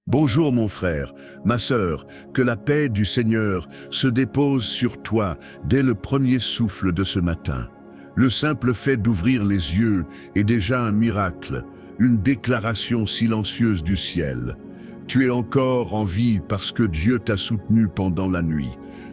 Bonjour mon frère, ma sœur, que la paix du Seigneur se dépose sur toi dès le premier souffle de ce matin. Le simple fait d'ouvrir les yeux est déjà un miracle, une déclaration silencieuse du ciel. Tu es encore en vie parce que Dieu t'a soutenu pendant la nuit.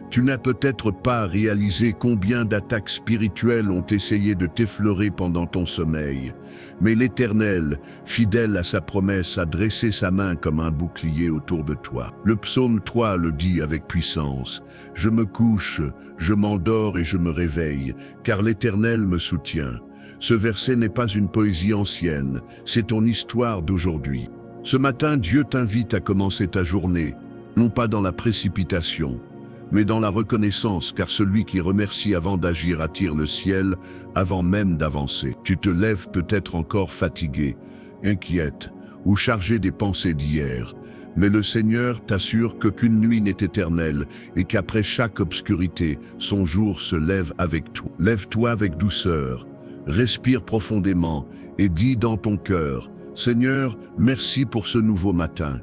Tu n'as peut-être pas réalisé combien d'attaques spirituelles ont essayé de t'effleurer pendant ton sommeil. Mais l'Éternel, fidèle à sa promesse, a dressé sa main comme un bouclier autour de toi. Le psaume 3 le dit avec puissance. « Je me couche, je m'endors et je me réveille, car l'Éternel me soutient. » Ce verset n'est pas une poésie ancienne, c'est ton histoire d'aujourd'hui. Ce matin, Dieu t'invite à commencer ta journée, non pas dans la précipitation, mais dans la reconnaissance, car celui qui remercie avant d'agir attire le ciel avant même d'avancer. Tu te lèves peut-être encore fatigué, inquiète ou chargé des pensées d'hier, mais le Seigneur t'assure qu'aucune nuit n'est éternelle et qu'après chaque obscurité, son jour se lève avec toi. Lève-toi avec douceur, respire profondément et dis dans ton cœur, « Seigneur, merci pour ce nouveau matin. »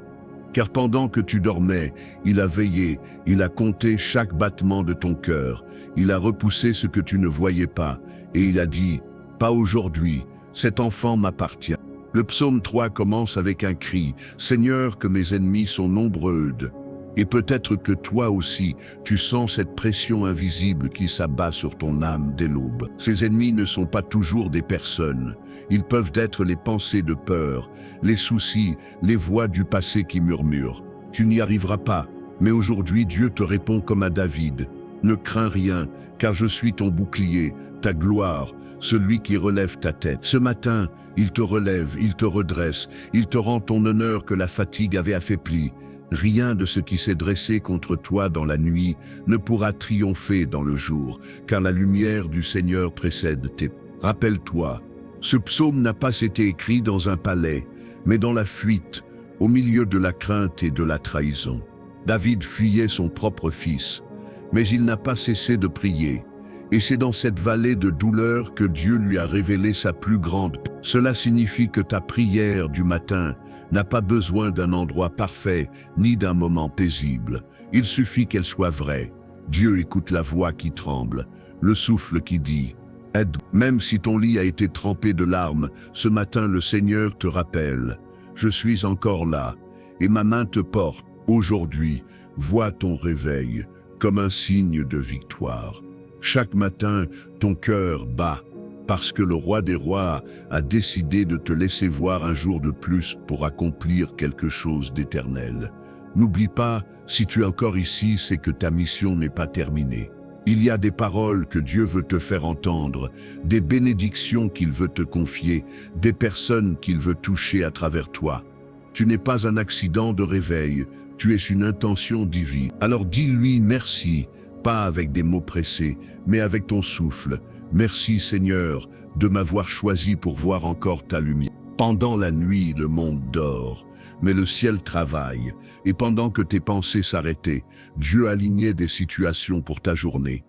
Car pendant que tu dormais, il a veillé, il a compté chaque battement de ton cœur, il a repoussé ce que tu ne voyais pas, et il a dit, « Pas aujourd'hui, cet enfant m'appartient. » Le psaume 3 commence avec un cri, « Seigneur, que mes ennemis sont nombreux. » Et peut-être que toi aussi, tu sens cette pression invisible qui s'abat sur ton âme dès l'aube. Ces ennemis ne sont pas toujours des personnes. Ils peuvent être les pensées de peur, les soucis, les voix du passé qui murmurent. Tu n'y arriveras pas, mais aujourd'hui Dieu te répond comme à David. Ne crains rien, car je suis ton bouclier, ta gloire, celui qui relève ta tête. Ce matin, il te relève, il te redresse, il te rend ton honneur que la fatigue avait affaibli. Rien de ce qui s'est dressé contre toi dans la nuit ne pourra triompher dans le jour, car la lumière du Seigneur précède tes pas. Rappelle-toi, ce psaume n'a pas été écrit dans un palais, mais dans la fuite, au milieu de la crainte et de la trahison. David fuyait son propre fils, mais il n'a pas cessé de prier. Et c'est dans cette vallée de douleur que Dieu lui a révélé sa plus grande paix. Cela signifie que ta prière du matin n'a pas besoin d'un endroit parfait ni d'un moment paisible. Il suffit qu'elle soit vraie. Dieu écoute la voix qui tremble, le souffle qui dit « Aide ». Même si ton lit a été trempé de larmes, ce matin le Seigneur te rappelle « Je suis encore là et ma main te porte. Aujourd'hui, vois ton réveil comme un signe de victoire. » Chaque matin, ton cœur bat, parce que le roi des rois a décidé de te laisser voir un jour de plus pour accomplir quelque chose d'éternel. N'oublie pas, si tu es encore ici, c'est que ta mission n'est pas terminée. Il y a des paroles que Dieu veut te faire entendre, des bénédictions qu'il veut te confier, des personnes qu'il veut toucher à travers toi. Tu n'es pas un accident de réveil, tu es une intention divine. Alors dis-lui merci. Pas avec des mots pressés, mais avec ton souffle. Merci Seigneur de m'avoir choisi pour voir encore ta lumière. Pendant la nuit, le monde dort, mais le ciel travaille. Et pendant que tes pensées s'arrêtaient, Dieu alignait des situations pour ta journée.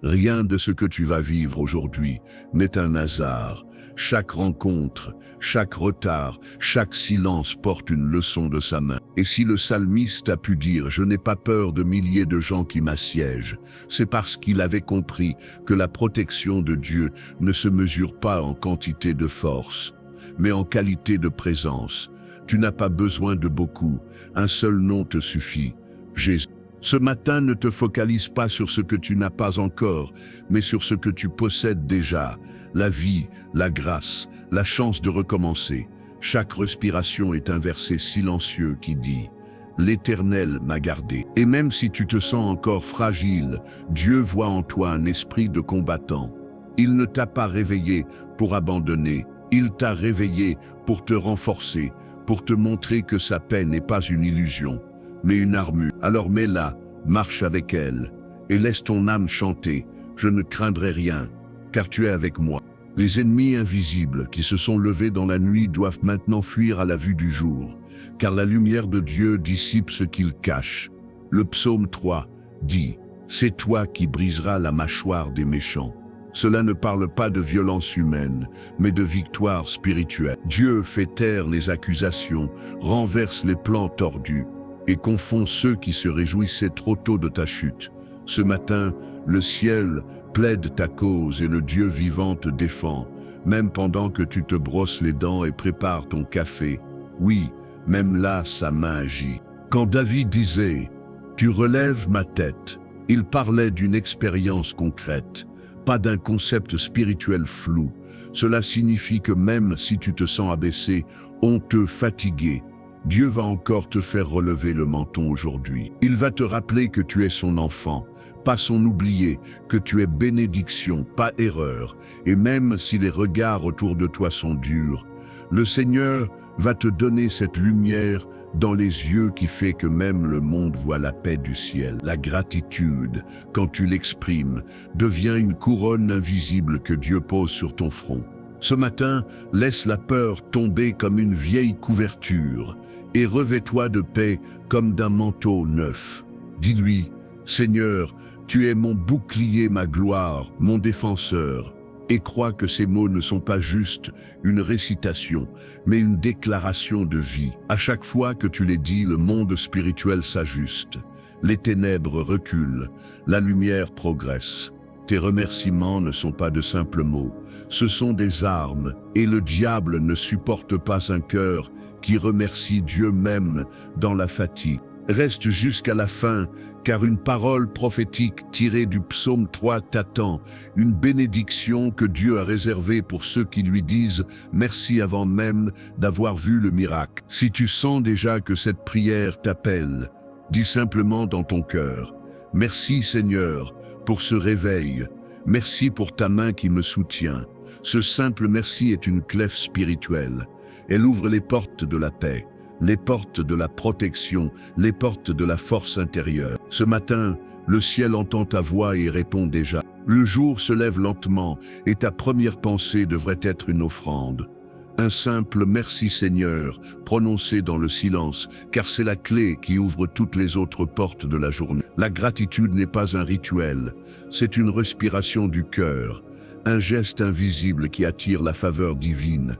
Rien de ce que tu vas vivre aujourd'hui n'est un hasard. Chaque rencontre, chaque retard, chaque silence porte une leçon de sa main. Et si le psalmiste a pu dire « Je n'ai pas peur de milliers de gens qui m'assiègent », c'est parce qu'il avait compris que la protection de Dieu ne se mesure pas en quantité de force, mais en qualité de présence. Tu n'as pas besoin de beaucoup, un seul nom te suffit, Jésus. Ce matin, ne te focalise pas sur ce que tu n'as pas encore, mais sur ce que tu possèdes déjà, la vie, la grâce, la chance de recommencer. Chaque respiration est un verset silencieux qui dit « L'Éternel m'a gardé ». Et même si tu te sens encore fragile, Dieu voit en toi un esprit de combattant. Il ne t'a pas réveillé pour abandonner, il t'a réveillé pour te renforcer, pour te montrer que sa paix n'est pas une illusion, mais une armure. Alors mets-la, marche avec elle, et laisse ton âme chanter. Je ne craindrai rien, car tu es avec moi. Les ennemis invisibles qui se sont levés dans la nuit doivent maintenant fuir à la vue du jour, car la lumière de Dieu dissipe ce qu'il cache. Le psaume 3 dit « C'est toi qui briseras la mâchoire des méchants. » Cela ne parle pas de violence humaine, mais de victoire spirituelle. Dieu fait taire les accusations, renverse les plans tordus et confond ceux qui se réjouissaient trop tôt de ta chute. Ce matin, le ciel plaide ta cause et le Dieu vivant te défend, même pendant que tu te brosses les dents et prépares ton café. Oui, même là, sa main agit. Quand David disait « Tu relèves ma tête », il parlait d'une expérience concrète, pas d'un concept spirituel flou. Cela signifie que même si tu te sens abaissé, honteux, fatigué, Dieu va encore te faire relever le menton aujourd'hui. Il va te rappeler que tu es son enfant, pas son oublié, que tu es bénédiction, pas erreur. Et même si les regards autour de toi sont durs, le Seigneur va te donner cette lumière dans les yeux qui fait que même le monde voit la paix du ciel. La gratitude, quand tu l'exprimes, devient une couronne invisible que Dieu pose sur ton front. Ce matin, laisse la peur tomber comme une vieille couverture et revêt-toi de paix comme d'un manteau neuf. Dis-lui, Seigneur, tu es mon bouclier, ma gloire, mon défenseur. Et crois que ces mots ne sont pas juste une récitation, mais une déclaration de vie. À chaque fois que tu les dis, le monde spirituel s'ajuste. Les ténèbres reculent, la lumière progresse. Tes remerciements ne sont pas de simples mots, ce sont des armes, et le diable ne supporte pas un cœur qui remercie Dieu même dans la fatigue. Reste jusqu'à la fin, car une parole prophétique tirée du psaume 3 t'attend, une bénédiction que Dieu a réservée pour ceux qui lui disent merci avant même d'avoir vu le miracle. Si tu sens déjà que cette prière t'appelle, dis simplement dans ton cœur, merci Seigneur pour ce réveil, merci pour ta main qui me soutient. Ce simple merci est une clef spirituelle, elle ouvre les portes de la paix, les portes de la protection, les portes de la force intérieure. Ce matin, le ciel entend ta voix et répond déjà. Le jour se lève lentement et ta première pensée devrait être une offrande. Un simple « Merci Seigneur » prononcé dans le silence, car c'est la clé qui ouvre toutes les autres portes de la journée. La gratitude n'est pas un rituel, c'est une respiration du cœur, un geste invisible qui attire la faveur divine.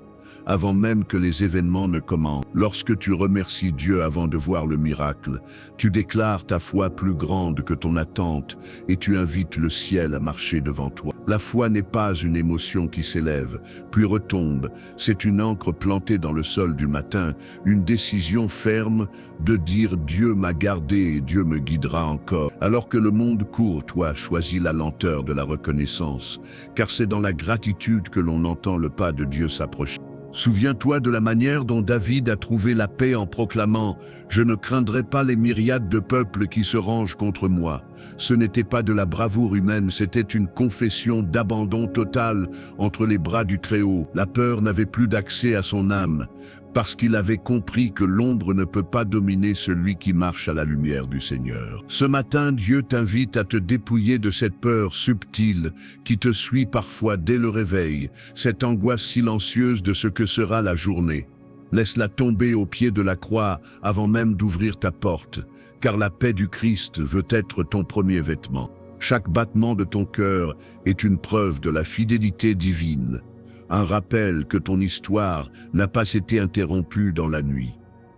Avant même que les événements ne commencent. Lorsque tu remercies Dieu avant de voir le miracle, tu déclares ta foi plus grande que ton attente et tu invites le ciel à marcher devant toi. La foi n'est pas une émotion qui s'élève, puis retombe. C'est une ancre plantée dans le sol du matin, une décision ferme de dire Dieu m'a gardé et Dieu me guidera encore. Alors que le monde court, toi choisis la lenteur de la reconnaissance, car c'est dans la gratitude que l'on entend le pas de Dieu s'approcher. Souviens-toi de la manière dont David a trouvé la paix en proclamant « Je ne craindrai pas les myriades de peuples qui se rangent contre moi ». Ce n'était pas de la bravoure humaine, c'était une confession d'abandon total entre les bras du Très-Haut. La peur n'avait plus d'accès à son âme, parce qu'il avait compris que l'ombre ne peut pas dominer celui qui marche à la lumière du Seigneur. Ce matin, Dieu t'invite à te dépouiller de cette peur subtile qui te suit parfois dès le réveil, cette angoisse silencieuse de ce que sera la journée. Laisse-la tomber au pied de la croix avant même d'ouvrir ta porte, car la paix du Christ veut être ton premier vêtement. Chaque battement de ton cœur est une preuve de la fidélité divine. Un rappel que ton histoire n'a pas été interrompue dans la nuit.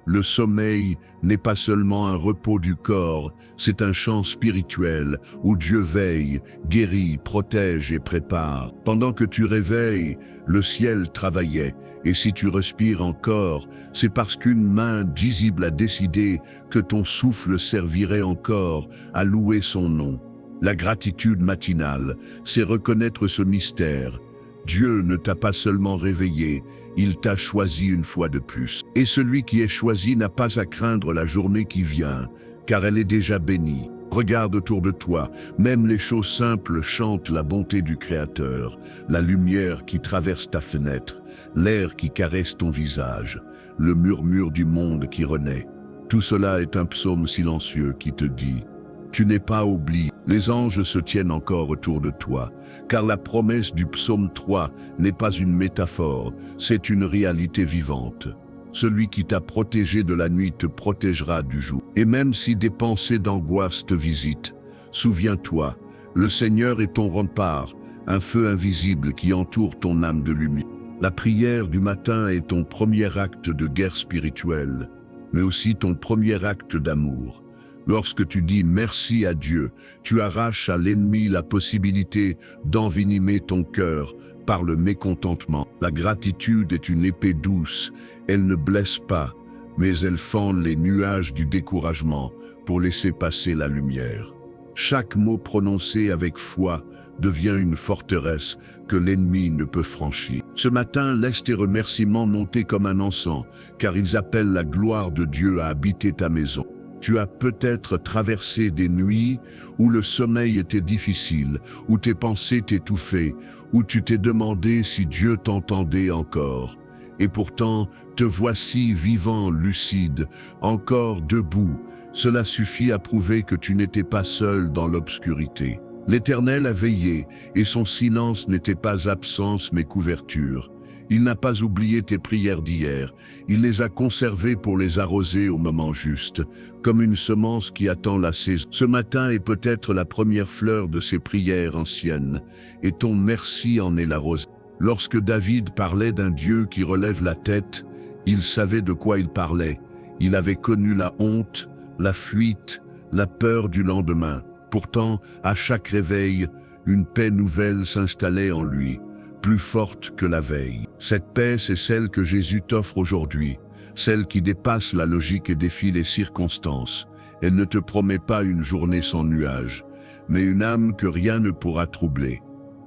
Le sommeil n'est pas seulement un repos du corps, c'est un champ spirituel où Dieu veille, guérit, protège et prépare. Pendant que tu réveilles, le ciel travaillait, et si tu respires encore, c'est parce qu'une main visible a décidé que ton souffle servirait encore à louer son nom. La gratitude matinale, c'est reconnaître ce mystère. Dieu ne t'a pas seulement réveillé, il t'a choisi une fois de plus. Et celui qui est choisi n'a pas à craindre la journée qui vient, car elle est déjà bénie. Regarde autour de toi, même les choses simples chantent la bonté du Créateur, la lumière qui traverse ta fenêtre, l'air qui caresse ton visage, le murmure du monde qui renaît. Tout cela est un psaume silencieux qui te dit « Tu n'es pas oublié ». Les anges se tiennent encore autour de toi, car la promesse du psaume 3 n'est pas une métaphore, c'est une réalité vivante. Celui qui t'a protégé de la nuit te protégera du jour. Et même si des pensées d'angoisse te visitent, souviens-toi, le Seigneur est ton rempart, un feu invisible qui entoure ton âme de lumière. La prière du matin est ton premier acte de guerre spirituelle, mais aussi ton premier acte d'amour. Lorsque tu dis merci à Dieu, tu arraches à l'ennemi la possibilité d'envenimer ton cœur par le mécontentement. La gratitude est une épée douce, elle ne blesse pas, mais elle fend les nuages du découragement pour laisser passer la lumière. Chaque mot prononcé avec foi devient une forteresse que l'ennemi ne peut franchir. Ce matin, laisse tes remerciements monter comme un encens, car ils appellent la gloire de Dieu à habiter ta maison. Tu as peut-être traversé des nuits où le sommeil était difficile, où tes pensées t'étouffaient, où tu t'es demandé si Dieu t'entendait encore. Et pourtant, te voici vivant, lucide, encore debout. Cela suffit à prouver que tu n'étais pas seul dans l'obscurité. L'Éternel a veillé, et son silence n'était pas absence mais couverture. Il n'a pas oublié tes prières d'hier, il les a conservées pour les arroser au moment juste, comme une semence qui attend la saison. Ce matin est peut-être la première fleur de ces prières anciennes, et ton merci en est la rosée. Lorsque David parlait d'un Dieu qui relève la tête, il savait de quoi il parlait. Il avait connu la honte, la fuite, la peur du lendemain. Pourtant, à chaque réveil, une paix nouvelle s'installait en lui, plus forte que la veille. Cette paix, c'est celle que Jésus t'offre aujourd'hui, celle qui dépasse la logique et défie les circonstances. Elle ne te promet pas une journée sans nuages, mais une âme que rien ne pourra troubler.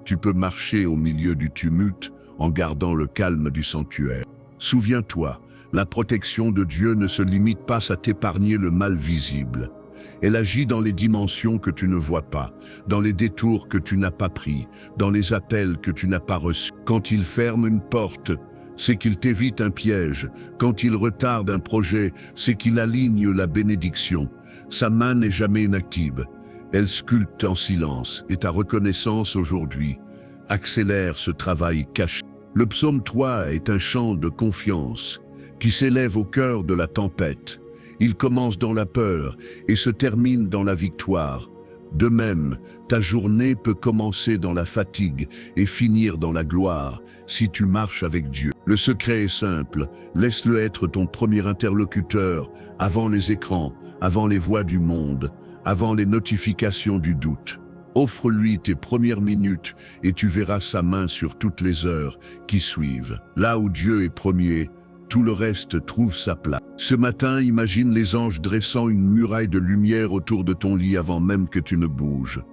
Tu peux marcher au milieu du tumulte en gardant le calme du sanctuaire. Souviens-toi, la protection de Dieu ne se limite pas à t'épargner le mal visible. Elle agit dans les dimensions que tu ne vois pas, dans les détours que tu n'as pas pris, dans les appels que tu n'as pas reçus. Quand il ferme une porte, c'est qu'il t'évite un piège. Quand il retarde un projet, c'est qu'il aligne la bénédiction. Sa main n'est jamais inactive. Elle sculpte en silence, et ta reconnaissance aujourd'hui accélère ce travail caché. Le psaume 3 est un chant de confiance qui s'élève au cœur de la tempête. Il commence dans la peur et se termine dans la victoire. De même, ta journée peut commencer dans la fatigue et finir dans la gloire si tu marches avec Dieu. Le secret est simple, laisse-le être ton premier interlocuteur avant les écrans, avant les voix du monde, avant les notifications du doute. Offre-lui tes premières minutes et tu verras sa main sur toutes les heures qui suivent. Là où Dieu est premier, tout le reste trouve sa place. Ce matin, imagine les anges dressant une muraille de lumière autour de ton lit avant même que tu ne bouges.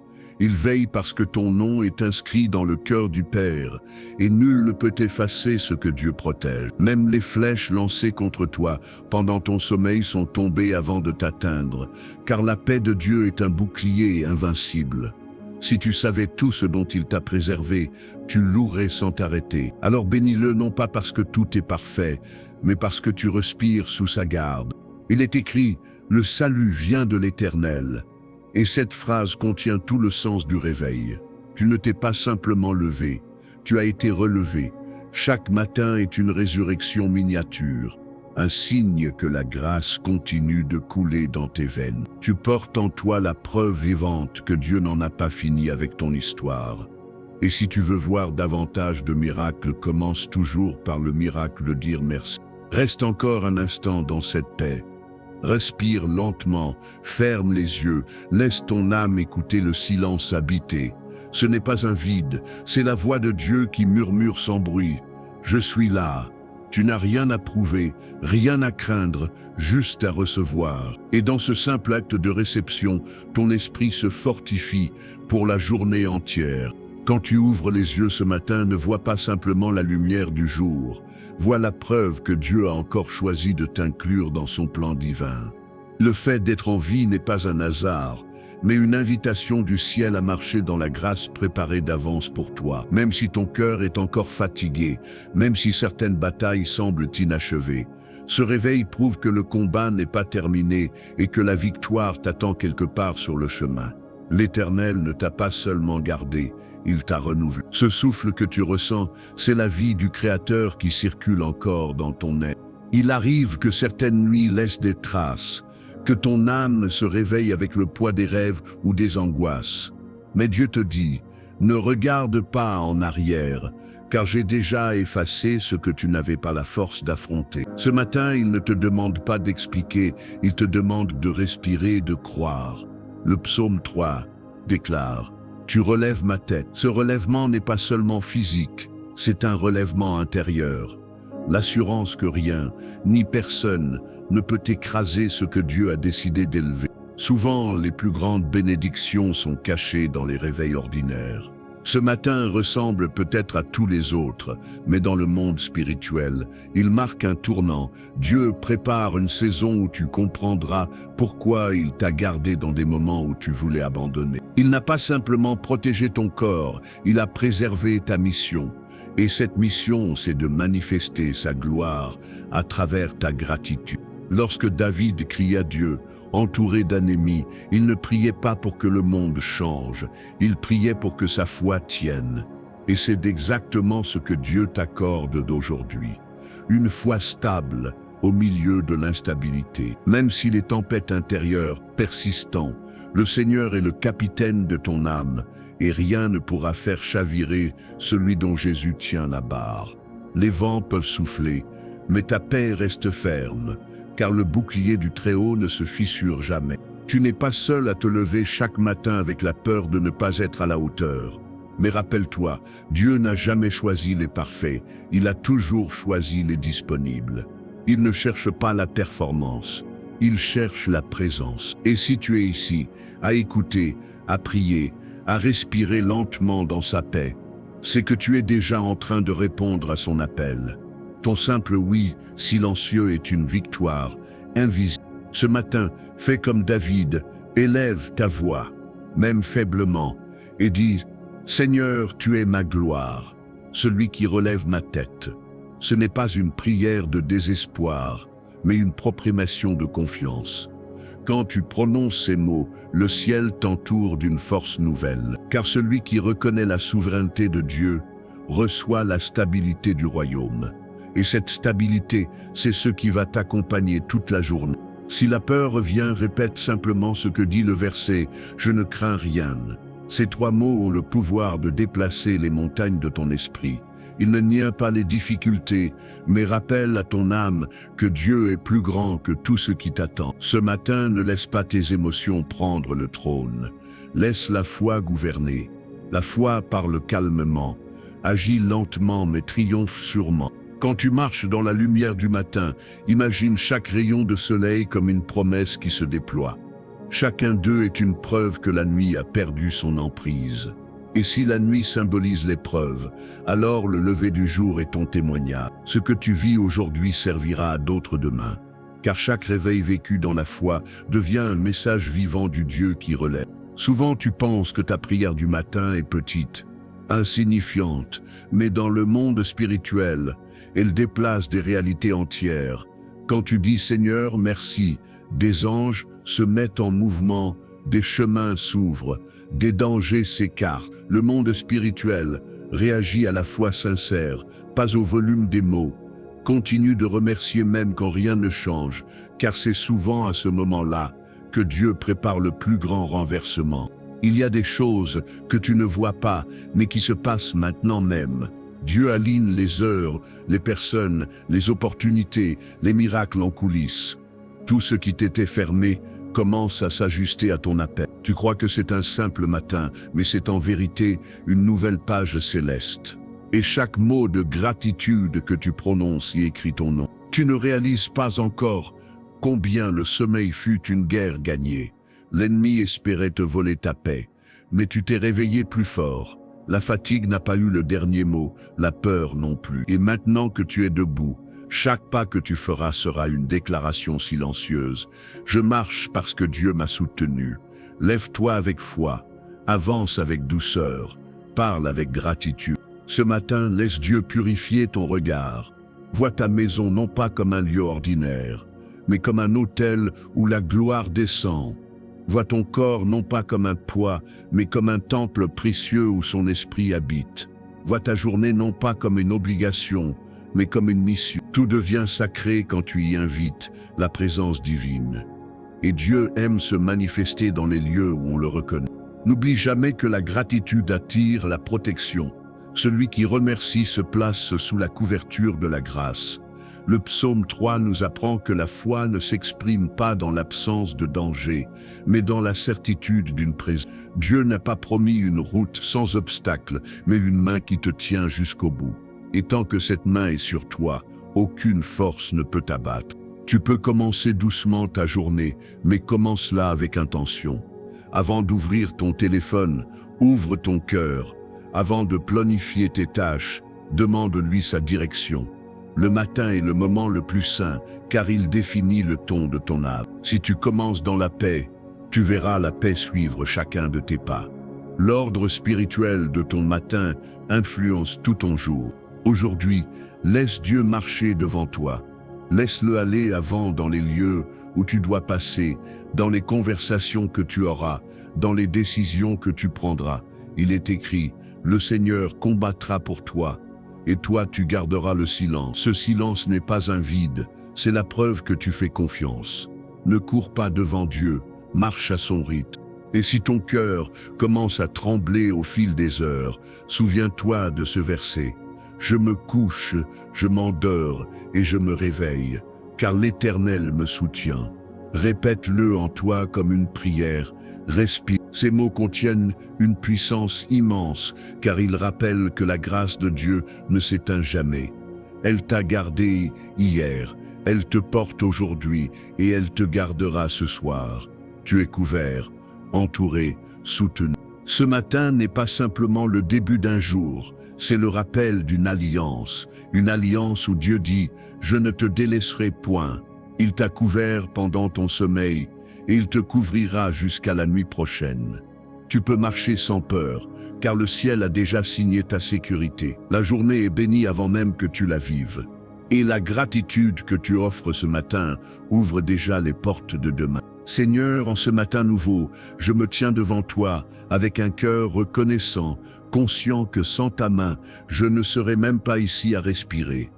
Ils veillent parce que ton nom est inscrit dans le cœur du Père, et nul ne peut effacer ce que Dieu protège. Même les flèches lancées contre toi pendant ton sommeil sont tombées avant de t'atteindre, car la paix de Dieu est un bouclier invincible. Si tu savais tout ce dont il t'a préservé, tu louerais sans t'arrêter. Alors bénis-le non pas parce que tout est parfait, mais parce que tu respires sous sa garde. Il est écrit « Le salut vient de l'Éternel ». Et cette phrase contient tout le sens du réveil. Tu ne t'es pas simplement levé, tu as été relevé. Chaque matin est une résurrection miniature, un signe que la grâce continue de couler dans tes veines. Tu portes en toi la preuve vivante que Dieu n'en a pas fini avec ton histoire. Et si tu veux voir davantage de miracles, commence toujours par le miracle de dire merci. Reste encore un instant dans cette paix. Respire lentement, ferme les yeux, laisse ton âme écouter le silence habité. Ce n'est pas un vide, c'est la voix de Dieu qui murmure sans bruit. Je suis là. Tu n'as rien à prouver, rien à craindre, juste à recevoir. Et dans ce simple acte de réception, ton esprit se fortifie pour la journée entière. Quand tu ouvres les yeux ce matin, ne vois pas simplement la lumière du jour. Vois la preuve que Dieu a encore choisi de t'inclure dans son plan divin. Le fait d'être en vie n'est pas un hasard, mais une invitation du ciel à marcher dans la grâce préparée d'avance pour toi. Même si ton cœur est encore fatigué, même si certaines batailles semblent inachevées, ce réveil prouve que le combat n'est pas terminé et que la victoire t'attend quelque part sur le chemin. L'Éternel ne t'a pas seulement gardé, il t'a renouvelé. Ce souffle que tu ressens, c'est la vie du Créateur qui circule encore dans ton être. Il arrive que certaines nuits laissent des traces, que ton âme se réveille avec le poids des rêves ou des angoisses. Mais Dieu te dit, Ne regarde pas en arrière, car j'ai déjà effacé ce que tu n'avais pas la force d'affronter. Ce matin, il ne te demande pas d'expliquer, il te demande de respirer et de croire. Le psaume 3 déclare « Tu relèves ma tête ». Ce relèvement n'est pas seulement physique, c'est un relèvement intérieur. L'assurance que rien, ni personne, ne peut écraser ce que Dieu a décidé d'élever. Souvent, les plus grandes bénédictions sont cachées dans les réveils ordinaires. Ce matin ressemble peut-être à tous les autres, mais dans le monde spirituel, il marque un tournant. Dieu prépare une saison où tu comprendras pourquoi il t'a gardé dans des moments où tu voulais abandonner. Il n'a pas simplement protégé ton corps, il a préservé ta mission. Et cette mission, c'est de manifester sa gloire à travers ta gratitude. Lorsque David cria à Dieu, entouré d'ennemis, il ne priait pas pour que le monde change, il priait pour que sa foi tienne. Et c'est exactement ce que Dieu t'accorde d'aujourd'hui. Une foi stable au milieu de l'instabilité. Même si les tempêtes intérieures persistent, le Seigneur est le capitaine de ton âme, et rien ne pourra faire chavirer celui dont Jésus tient la barre. Les vents peuvent souffler, mais ta paix reste ferme, car le bouclier du Très-Haut ne se fissure jamais. Tu n'es pas seul à te lever chaque matin avec la peur de ne pas être à la hauteur. Mais rappelle-toi, Dieu n'a jamais choisi les parfaits, il a toujours choisi les disponibles. Il ne cherche pas la performance, il cherche la présence. Et si tu es ici, à écouter, à prier, à respirer lentement dans sa paix, c'est que tu es déjà en train de répondre à son appel. Ton simple oui, silencieux, est une victoire, invisible. Ce matin, fais comme David, élève ta voix, même faiblement, et dis « Seigneur, tu es ma gloire, celui qui relève ma tête ». Ce n'est pas une prière de désespoir, mais une proclamation de confiance. Quand tu prononces ces mots, le ciel t'entoure d'une force nouvelle, car celui qui reconnaît la souveraineté de Dieu reçoit la stabilité du royaume. Et cette stabilité, c'est ce qui va t'accompagner toute la journée. Si la peur revient, répète simplement ce que dit le verset « Je ne crains rien ». Ces trois mots ont le pouvoir de déplacer les montagnes de ton esprit. Il ne nie pas les difficultés, mais rappelle à ton âme que Dieu est plus grand que tout ce qui t'attend. Ce matin, ne laisse pas tes émotions prendre le trône. Laisse la foi gouverner. La foi parle calmement, agit lentement mais triomphe sûrement. Quand tu marches dans la lumière du matin, imagine chaque rayon de soleil comme une promesse qui se déploie. Chacun d'eux est une preuve que la nuit a perdu son emprise. Et si la nuit symbolise l'épreuve, alors le lever du jour est ton témoignage. Ce que tu vis aujourd'hui servira à d'autres demain, car chaque réveil vécu dans la foi devient un message vivant du Dieu qui relève. Souvent tu penses que ta prière du matin est petite, insignifiante, mais dans le monde spirituel, elle déplace des réalités entières. Quand tu dis « Seigneur, merci », des anges se mettent en mouvement, des chemins s'ouvrent, des dangers s'écartent. Le monde spirituel réagit à la foi sincère, pas au volume des mots. Continue de remercier même quand rien ne change, car c'est souvent à ce moment-là que Dieu prépare le plus grand renversement. Il y a des choses que tu ne vois pas, mais qui se passent maintenant même. Dieu aligne les heures, les personnes, les opportunités, les miracles en coulisses. Tout ce qui t'était fermé commence à s'ajuster à ton appel. Tu crois que c'est un simple matin, mais c'est en vérité une nouvelle page céleste. Et chaque mot de gratitude que tu prononces y écrit ton nom. Tu ne réalises pas encore combien le sommeil fut une guerre gagnée. L'ennemi espérait te voler ta paix, mais tu t'es réveillé plus fort. La fatigue n'a pas eu le dernier mot, la peur non plus. Et maintenant que tu es debout, chaque pas que tu feras sera une déclaration silencieuse. Je marche parce que Dieu m'a soutenu. Lève-toi avec foi, avance avec douceur, parle avec gratitude. Ce matin, laisse Dieu purifier ton regard. Vois ta maison non pas comme un lieu ordinaire, mais comme un autel où la gloire descend. Vois ton corps non pas comme un poids, mais comme un temple précieux où son esprit habite. Vois ta journée non pas comme une obligation, mais comme une mission. Tout devient sacré quand tu y invites la présence divine. Et Dieu aime se manifester dans les lieux où on le reconnaît. N'oublie jamais que la gratitude attire la protection. Celui qui remercie se place sous la couverture de la grâce. Le psaume 3 nous apprend que la foi ne s'exprime pas dans l'absence de danger, mais dans la certitude d'une présence. Dieu n'a pas promis une route sans obstacle, mais une main qui te tient jusqu'au bout. Et tant que cette main est sur toi, aucune force ne peut t'abattre. Tu peux commencer doucement ta journée, mais commence-la avec intention. Avant d'ouvrir ton téléphone, ouvre ton cœur. Avant de planifier tes tâches, demande-lui sa direction. Le matin est le moment le plus saint, car il définit le ton de ton âme. Si tu commences dans la paix, tu verras la paix suivre chacun de tes pas. L'ordre spirituel de ton matin influence tout ton jour. Aujourd'hui, laisse Dieu marcher devant toi. Laisse-le aller avant dans les lieux où tu dois passer, dans les conversations que tu auras, dans les décisions que tu prendras. Il est écrit, le Seigneur combattra pour toi, et toi tu garderas le silence. Ce silence n'est pas un vide, c'est la preuve que tu fais confiance. Ne cours pas devant Dieu, marche à son rythme. Et si ton cœur commence à trembler au fil des heures, souviens-toi de ce verset. Je me couche, je m'endors et je me réveille, car l'Éternel me soutient. Répète-le en toi comme une prière, respire. Ces mots contiennent une puissance immense, car ils rappellent que la grâce de Dieu ne s'éteint jamais. Elle t'a gardé hier, elle te porte aujourd'hui et elle te gardera ce soir. Tu es couvert, entouré, soutenu. Ce matin n'est pas simplement le début d'un jour, c'est le rappel d'une alliance où Dieu dit « Je ne te délaisserai point ». Il t'a couvert pendant ton sommeil et il te couvrira jusqu'à la nuit prochaine. Tu peux marcher sans peur, car le ciel a déjà signé ta sécurité. La journée est bénie avant même que tu la vives. Et la gratitude que tu offres ce matin ouvre déjà les portes de demain. Seigneur, en ce matin nouveau, je me tiens devant toi avec un cœur reconnaissant, conscient que sans ta main, je ne serais même pas ici à respirer.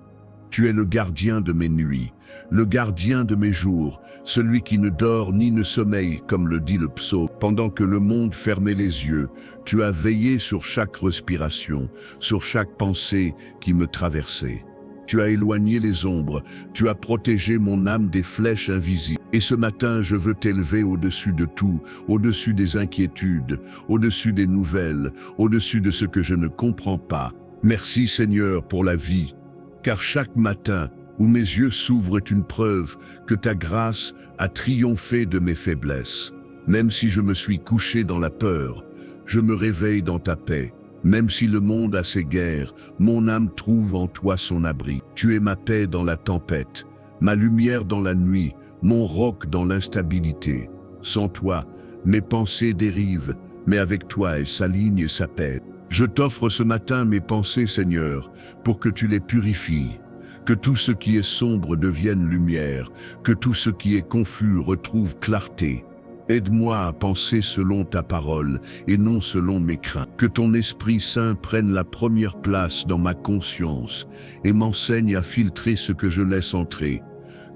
Tu es le gardien de mes nuits, le gardien de mes jours, celui qui ne dort ni ne sommeille, comme le dit le psaume. Pendant que le monde fermait les yeux, tu as veillé sur chaque respiration, sur chaque pensée qui me traversait. Tu as éloigné les ombres, tu as protégé mon âme des flèches invisibles. Et ce matin, je veux t'élever au-dessus de tout, au-dessus des inquiétudes, au-dessus des nouvelles, au-dessus de ce que je ne comprends pas. Merci Seigneur pour la vie, car chaque matin où mes yeux s'ouvrent est une preuve que ta grâce a triomphé de mes faiblesses. Même si je me suis couché dans la peur, je me réveille dans ta paix. Même si le monde a ses guerres, mon âme trouve en toi son abri. Tu es ma paix dans la tempête, ma lumière dans la nuit, mon roc dans l'instabilité. Sans toi, mes pensées dérivent, mais avec toi elles s'alignent et s'apaisent. Je t'offre ce matin mes pensées, Seigneur, pour que tu les purifies. Que tout ce qui est sombre devienne lumière, que tout ce qui est confus retrouve clarté. Aide-moi à penser selon ta parole et non selon mes craintes. Que ton Esprit Saint prenne la première place dans ma conscience et m'enseigne à filtrer ce que je laisse entrer.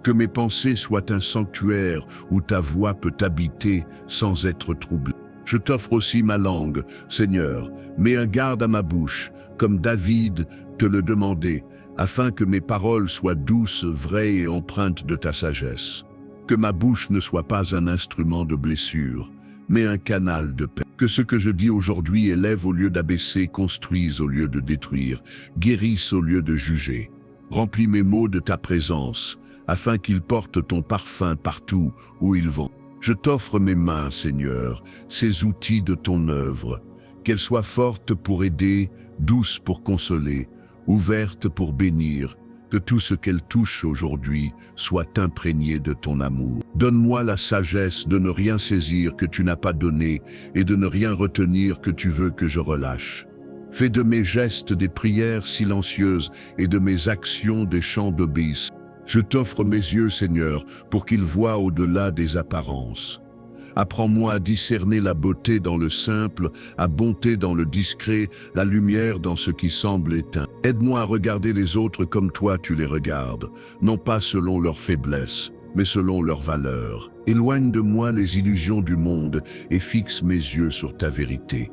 Que mes pensées soient un sanctuaire où ta voix peut habiter sans être troublée. Je t'offre aussi ma langue, Seigneur, mets un garde à ma bouche, comme David te le demandait, afin que mes paroles soient douces, vraies et empreintes de ta sagesse. Que ma bouche ne soit pas un instrument de blessure, mais un canal de paix. Que ce que je dis aujourd'hui élève au lieu d'abaisser, construise au lieu de détruire, guérisse au lieu de juger. Remplis mes mots de ta présence, afin qu'ils portent ton parfum partout où ils vont. Je t'offre mes mains, Seigneur, ces outils de ton œuvre, qu'elles soient fortes pour aider, douces pour consoler, ouvertes pour bénir, que tout ce qu'elle touche aujourd'hui soit imprégné de ton amour. Donne-moi la sagesse de ne rien saisir que tu n'as pas donné et de ne rien retenir que tu veux que je relâche. Fais de mes gestes des prières silencieuses et de mes actions des chants d'obéissance. Je t'offre mes yeux, Seigneur, pour qu'ils voient au-delà des apparences. Apprends-moi à discerner la beauté dans le simple, la bonté dans le discret, la lumière dans ce qui semble éteint. Aide-moi à regarder les autres comme toi tu les regardes, non pas selon leur faiblesse, mais selon leur valeur. Éloigne de moi les illusions du monde et fixe mes yeux sur ta vérité.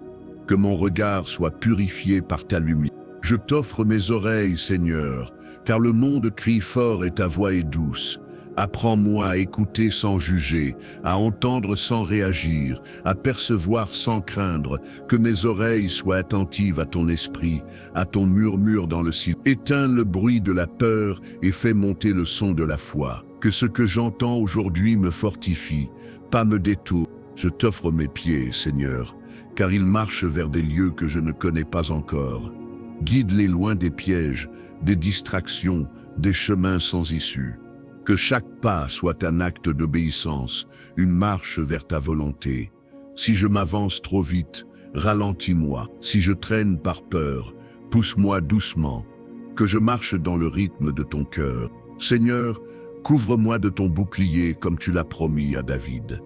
Que mon regard soit purifié par ta lumière. Je t'offre mes oreilles, Seigneur, car le monde crie fort et ta voix est douce. Apprends-moi à écouter sans juger, à entendre sans réagir, à percevoir sans craindre, que mes oreilles soient attentives à ton esprit, à ton murmure dans le silence. Éteins le bruit de la peur et fais monter le son de la foi. Que ce que j'entends aujourd'hui me fortifie, pas me détourne. Je t'offre mes pieds, Seigneur, car ils marchent vers des lieux que je ne connais pas encore. Guide-les loin des pièges, des distractions, des chemins sans issue. Que chaque pas soit un acte d'obéissance, une marche vers ta volonté. Si je m'avance trop vite, ralentis-moi. Si je traîne par peur, pousse-moi doucement. Que je marche dans le rythme de ton cœur. Seigneur, couvre-moi de ton bouclier comme tu l'as promis à David.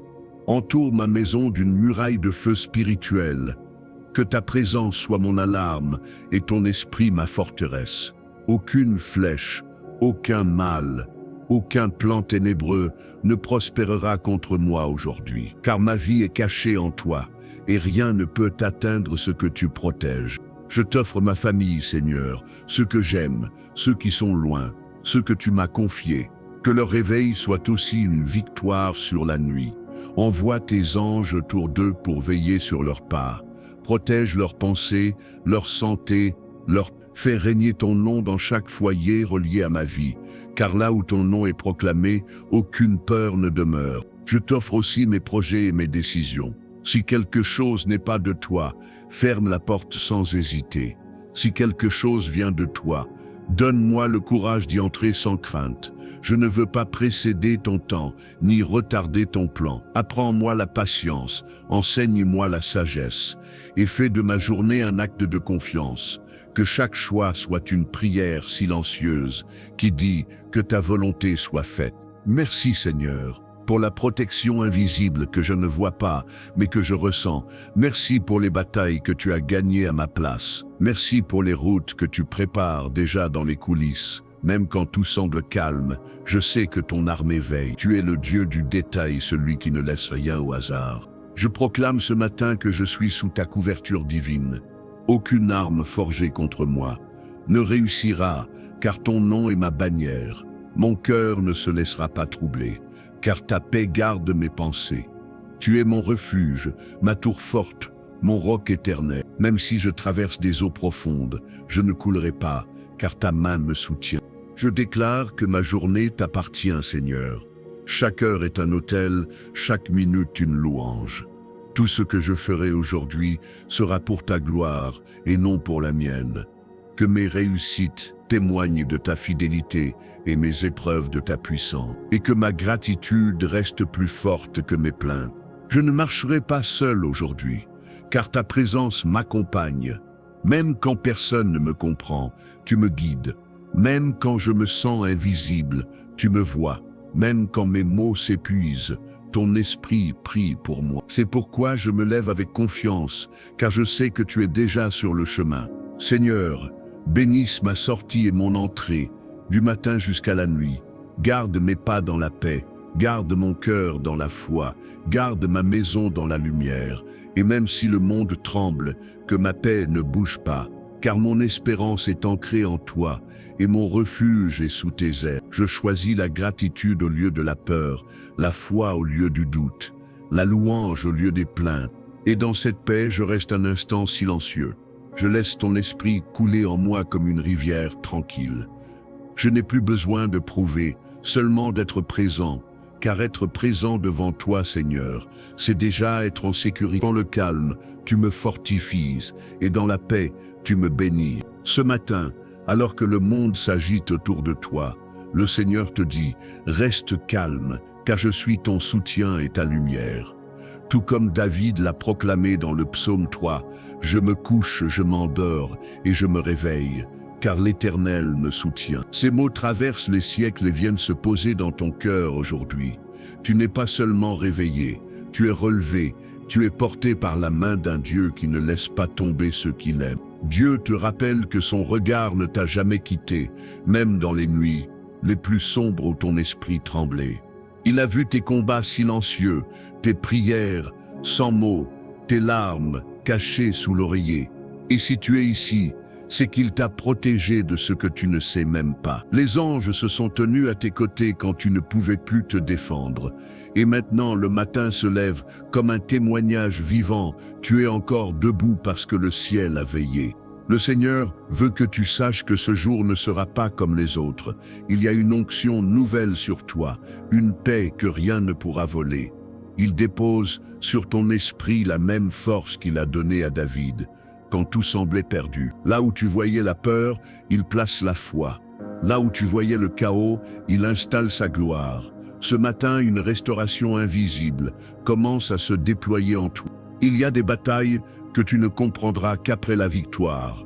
Entoure ma maison d'une muraille de feu spirituel. Que ta présence soit mon alarme et ton esprit ma forteresse. Aucune flèche, aucun mal, aucun plan ténébreux ne prospérera contre moi aujourd'hui, car ma vie est cachée en toi, et rien ne peut atteindre ce que tu protèges. Je t'offre ma famille, Seigneur, ceux que j'aime, ceux qui sont loin, ceux que tu m'as confiés. Que leur réveil soit aussi une victoire sur la nuit. Envoie tes anges autour d'eux pour veiller sur leurs pas. Protège leurs pensées, leur santé, Fais régner ton nom dans chaque foyer relié à ma vie, car là où ton nom est proclamé, aucune peur ne demeure. Je t'offre aussi mes projets et mes décisions. Si quelque chose n'est pas de toi, ferme la porte sans hésiter. Si quelque chose vient de toi, donne-moi le courage d'y entrer sans crainte. Je ne veux pas précéder ton temps, ni retarder ton plan. Apprends-moi la patience, enseigne-moi la sagesse, et fais de ma journée un acte de confiance. Que chaque choix soit une prière silencieuse qui dit que ta volonté soit faite. Merci Seigneur, pour la protection invisible que je ne vois pas, mais que je ressens. Merci pour les batailles que tu as gagnées à ma place. Merci pour les routes que tu prépares déjà dans les coulisses. Même quand tout semble calme, je sais que ton armée veille. Tu es le Dieu du détail, celui qui ne laisse rien au hasard. Je proclame ce matin que je suis sous ta couverture divine. Aucune arme forgée contre moi ne réussira, car ton nom est ma bannière. Mon cœur ne se laissera pas troubler, car ta paix garde mes pensées. Tu es mon refuge, ma tour forte, mon roc éternel. Même si je traverse des eaux profondes, je ne coulerai pas, car ta main me soutient. Je déclare que ma journée t'appartient, Seigneur. Chaque heure est un autel, chaque minute une louange. Tout ce que je ferai aujourd'hui sera pour ta gloire et non pour la mienne. Que mes réussites témoignent de ta fidélité et mes épreuves de ta puissance, et que ma gratitude reste plus forte que mes plaintes. Je ne marcherai pas seul aujourd'hui, car ta présence m'accompagne. Même quand personne ne me comprend, tu me guides. Même quand je me sens invisible, tu me vois. Même quand mes mots s'épuisent, ton esprit prie pour moi. C'est pourquoi je me lève avec confiance, car je sais que tu es déjà sur le chemin. Seigneur, bénisse ma sortie et mon entrée, du matin jusqu'à la nuit. Garde mes pas dans la paix, garde mon cœur dans la foi, garde ma maison dans la lumière. Et même si le monde tremble, que ma paix ne bouge pas, car mon espérance est ancrée en toi, et mon refuge est sous tes ailes. Je choisis la gratitude au lieu de la peur, la foi au lieu du doute, la louange au lieu des plaintes. Et dans cette paix, je reste un instant silencieux. Je laisse ton esprit couler en moi comme une rivière tranquille. Je n'ai plus besoin de prouver, seulement d'être présent, car être présent devant toi, Seigneur, c'est déjà être en sécurité. Dans le calme, tu me fortifies, et dans la paix, tu me bénis. Ce matin, alors que le monde s'agite autour de toi, le Seigneur te dit, reste calme, car je suis ton soutien et ta lumière. Tout comme David l'a proclamé dans le psaume 3, je me couche, je m'endors et je me réveille, car l'Éternel me soutient. Ces mots traversent les siècles et viennent se poser dans ton cœur aujourd'hui. Tu n'es pas seulement réveillé, tu es relevé, tu es porté par la main d'un Dieu qui ne laisse pas tomber ceux qu'il aime. Dieu te rappelle que son regard ne t'a jamais quitté, même dans les nuits les plus sombres où ton esprit tremblait. Il a vu tes combats silencieux, tes prières, sans mots, tes larmes cachées sous l'oreiller. Et si tu es ici, c'est qu'il t'a protégé de ce que tu ne sais même pas. Les anges se sont tenus à tes côtés quand tu ne pouvais plus te défendre. Et maintenant le matin se lève comme un témoignage vivant. Tu es encore debout parce que le ciel a veillé. Le Seigneur veut que tu saches que ce jour ne sera pas comme les autres. Il y a une onction nouvelle sur toi, une paix que rien ne pourra voler. Il dépose sur ton esprit la même force qu'il a donnée à David, quand tout semblait perdu. Là où tu voyais la peur, il place la foi. Là où tu voyais le chaos, il installe sa gloire. Ce matin, une restauration invisible commence à se déployer en toi. Il y a des batailles que tu ne comprendras qu'après la victoire.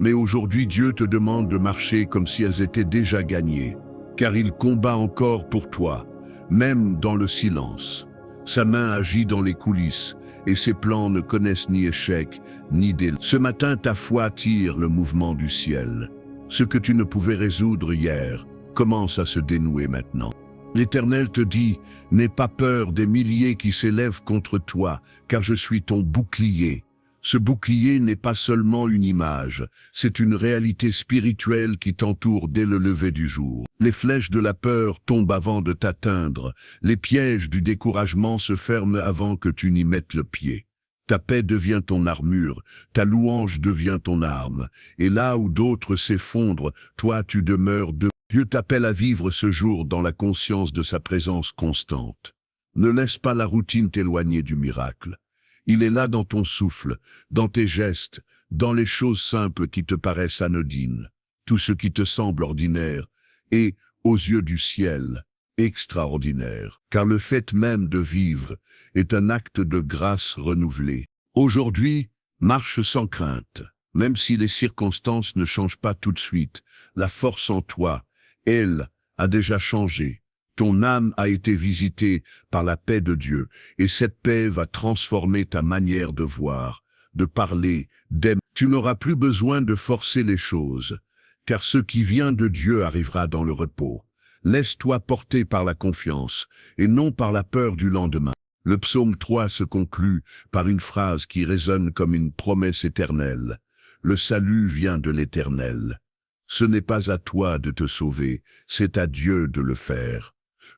Mais aujourd'hui, Dieu te demande de marcher comme si elles étaient déjà gagnées, car il combat encore pour toi, même dans le silence. Sa main agit dans les coulisses, et ses plans ne connaissent ni échec, ni délai. Ce matin, ta foi attire le mouvement du ciel. Ce que tu ne pouvais résoudre hier commence à se dénouer maintenant. L'Éternel te dit, n'aie pas peur des milliers qui s'élèvent contre toi, car je suis ton bouclier. Ce bouclier n'est pas seulement une image, c'est une réalité spirituelle qui t'entoure dès le lever du jour. Les flèches de la peur tombent avant de t'atteindre, les pièges du découragement se ferment avant que tu n'y mettes le pied. Ta paix devient ton armure, ta louange devient ton arme, et là où d'autres s'effondrent, toi tu demeures debout. Dieu t'appelle à vivre ce jour dans la conscience de sa présence constante. Ne laisse pas la routine t'éloigner du miracle. Il est là dans ton souffle, dans tes gestes, dans les choses simples qui te paraissent anodines. Tout ce qui te semble ordinaire est, aux yeux du ciel, extraordinaire. Car le fait même de vivre est un acte de grâce renouvelé. Aujourd'hui, marche sans crainte. Même si les circonstances ne changent pas tout de suite, la force en toi, elle, a déjà changé. Ton âme a été visitée par la paix de Dieu, et cette paix va transformer ta manière de voir, de parler, d'aimer. Tu n'auras plus besoin de forcer les choses, car ce qui vient de Dieu arrivera dans le repos. Laisse-toi porter par la confiance, et non par la peur du lendemain. Le psaume 3 se conclut par une phrase qui résonne comme une promesse éternelle. Le salut vient de l'Éternel. Ce n'est pas à toi de te sauver, c'est à Dieu de le faire.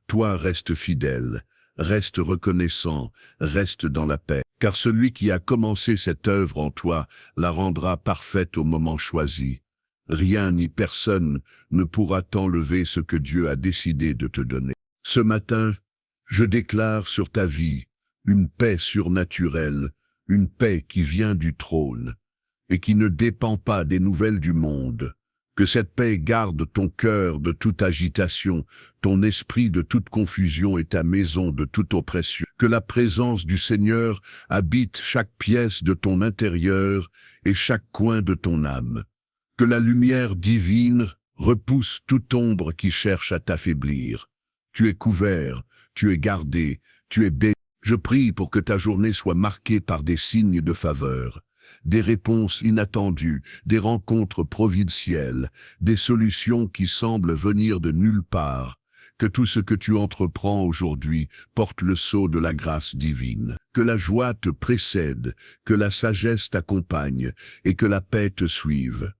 Toi reste fidèle, reste reconnaissant, reste dans la paix, car celui qui a commencé cette œuvre en toi la rendra parfaite au moment choisi. Rien ni personne ne pourra t'enlever ce que Dieu a décidé de te donner. Ce matin, je déclare sur ta vie une paix surnaturelle, une paix qui vient du trône et qui ne dépend pas des nouvelles du monde. Que cette paix garde ton cœur de toute agitation, ton esprit de toute confusion et ta maison de toute oppression. Que la présence du Seigneur habite chaque pièce de ton intérieur et chaque coin de ton âme. Que la lumière divine repousse toute ombre qui cherche à t'affaiblir. Tu es couvert, tu es gardé, tu es béni. Je prie pour que ta journée soit marquée par des signes de faveur. Des réponses inattendues, des rencontres providentielles, des solutions qui semblent venir de nulle part. Que tout ce que tu entreprends aujourd'hui porte le sceau de la grâce divine. Que la joie te précède, que la sagesse t'accompagne et que la paix te suive.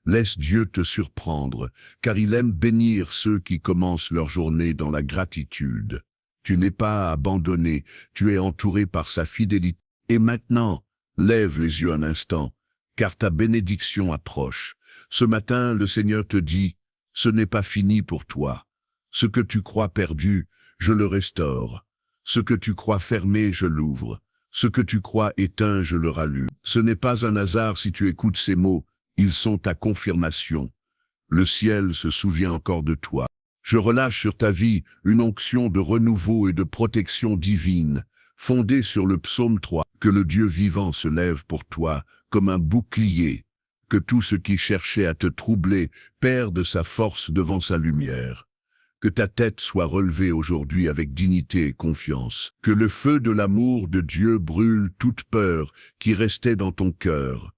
Laisse Dieu te surprendre, car il aime bénir ceux qui commencent leur journée dans la gratitude. Tu n'es pas abandonné, tu es entouré par sa fidélité. Et maintenant, lève les yeux un instant, car ta bénédiction approche. Ce matin, le Seigneur te dit, ce n'est pas fini pour toi. Ce que tu crois perdu, je le restaure. Ce que tu crois fermé, je l'ouvre. Ce que tu crois éteint, je le rallume. Ce n'est pas un hasard si tu écoutes ces mots, ils sont ta confirmation. Le ciel se souvient encore de toi. Je relâche sur ta vie une onction de renouveau et de protection divine, fondée sur le psaume 3. Que le Dieu vivant se lève pour toi comme un bouclier, que tout ce qui cherchait à te troubler perde sa force devant sa lumière. Que ta tête soit relevée aujourd'hui avec dignité et confiance. Que le feu de l'amour de Dieu brûle toute peur qui restait dans ton cœur,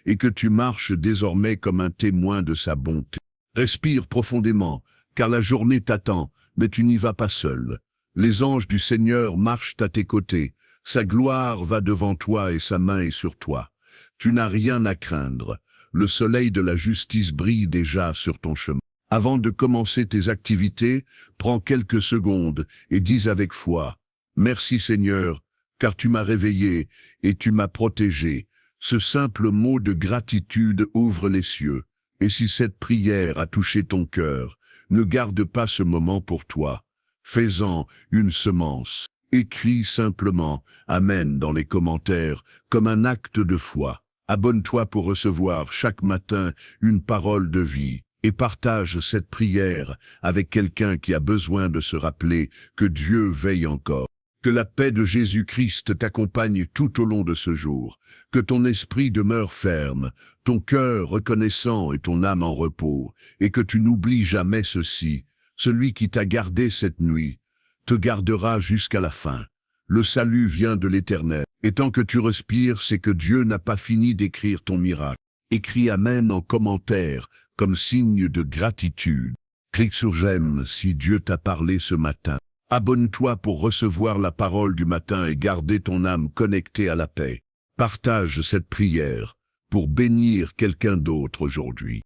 et que tu marches désormais comme un témoin de sa bonté. Respire profondément, car la journée t'attend, mais tu n'y vas pas seul. Les anges du Seigneur marchent à tes côtés. Sa gloire va devant toi et sa main est sur toi. Tu n'as rien à craindre. Le soleil de la justice brille déjà sur ton chemin. Avant de commencer tes activités, prends quelques secondes et dis avec foi, « Merci Seigneur, car tu m'as réveillé et tu m'as protégé. » Ce simple mot de gratitude ouvre les cieux. Et si cette prière a touché ton cœur, ne garde pas ce moment pour toi. Fais-en une semence. Écris simplement « Amen » dans les commentaires, comme un acte de foi. Abonne-toi pour recevoir chaque matin une parole de vie et partage cette prière avec quelqu'un qui a besoin de se rappeler que Dieu veille encore. Que la paix de Jésus-Christ t'accompagne tout au long de ce jour. Que ton esprit demeure ferme, ton cœur reconnaissant et ton âme en repos. Et que tu n'oublies jamais ceci. Celui qui t'a gardé cette nuit te gardera jusqu'à la fin. Le salut vient de l'Éternel. Et tant que tu respires, c'est que Dieu n'a pas fini d'écrire ton miracle. Écris Amen en commentaire, comme signe de gratitude. Clique sur j'aime si Dieu t'a parlé ce matin. Abonne-toi pour recevoir la parole du matin et garder ton âme connectée à la paix. Partage cette prière pour bénir quelqu'un d'autre aujourd'hui.